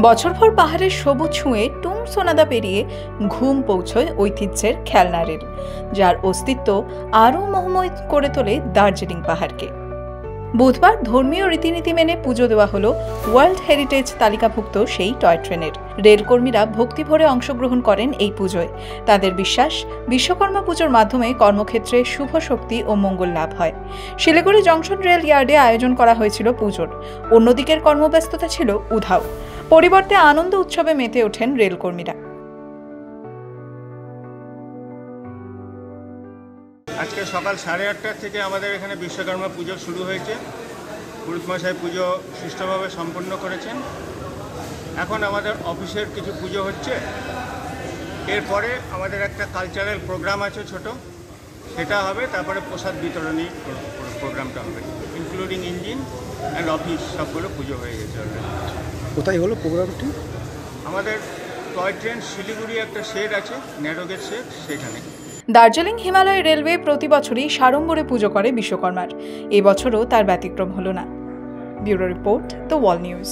বছরভর পাহাড়ের সবুজ ছুঁয়ে টুম সোনাদা পেরিয়ে ঘুম পৌঁছয় ঐতিহ্যের খেলনা রেল, যার অস্তিত্ব আরও মোহময় করে তোলে দার্জিলিং পাহাড়কে। বুধবার ধর্মীয় রীতিনীতি মেনে পুজো দেওয়া হলো ওয়ার্ল্ড হেরিটেজ তালিকাভুক্ত সেই টয় ট্রেনের। রেলকর্মীরা ভক্তিভরে অংশগ্রহণ করেন এই পুজোয়। তাদের বিশ্বাস, বিশ্বকর্মা পুজোর মাধ্যমে কর্মক্ষেত্রে শুভ শক্তি ও মঙ্গল লাভ হয়। শিলিগুড়ি জংশন রেল ইয়ার্ডে আয়োজন করা হয়েছিল পুজোর। অন্যদিকের কর্মব্যস্ততা ছিল উধাও। পরিবর্তে আনন্দ উৎসবে মেতে ওঠেন রেলকর্মীরা। আজকে সকাল 8:30 থেকে আমাদের এখানে বিশ্বকর্মা পুজো শুরু হয়েছে। পুরোহিত মশাই পুজো সুষ্ঠুভাবে সম্পন্ন করেছেন। এখন আমাদের অফিসের কিছু পুজো হচ্ছে। এরপরে আমাদের একটা কালচারাল প্রোগ্রাম আছে ছোট, সেটা হবে। তারপরে প্রসাদ বিতরণী প্রোগ্রামটা হবে, ইনক্লুডিং ইঞ্জিন অ্যান্ড অফিস, সবগুলো পুজো হয়ে গেছে অলরেডি। কোথায় হলো প্রোগ্রামটি? আমাদের টয় ট্রেন শিলিগুড়ি একটা শেড আছে, ন্যারোগেজ শেড, সেখানে। দার্জিলিং হিমালয় রেলওয়ে প্রতি বছরই সাড়ম্বরে পুজো করে বিশ্বকর্মার। এবছরও তার ব্যতিক্রম হলো না। Bureau report, the wall news.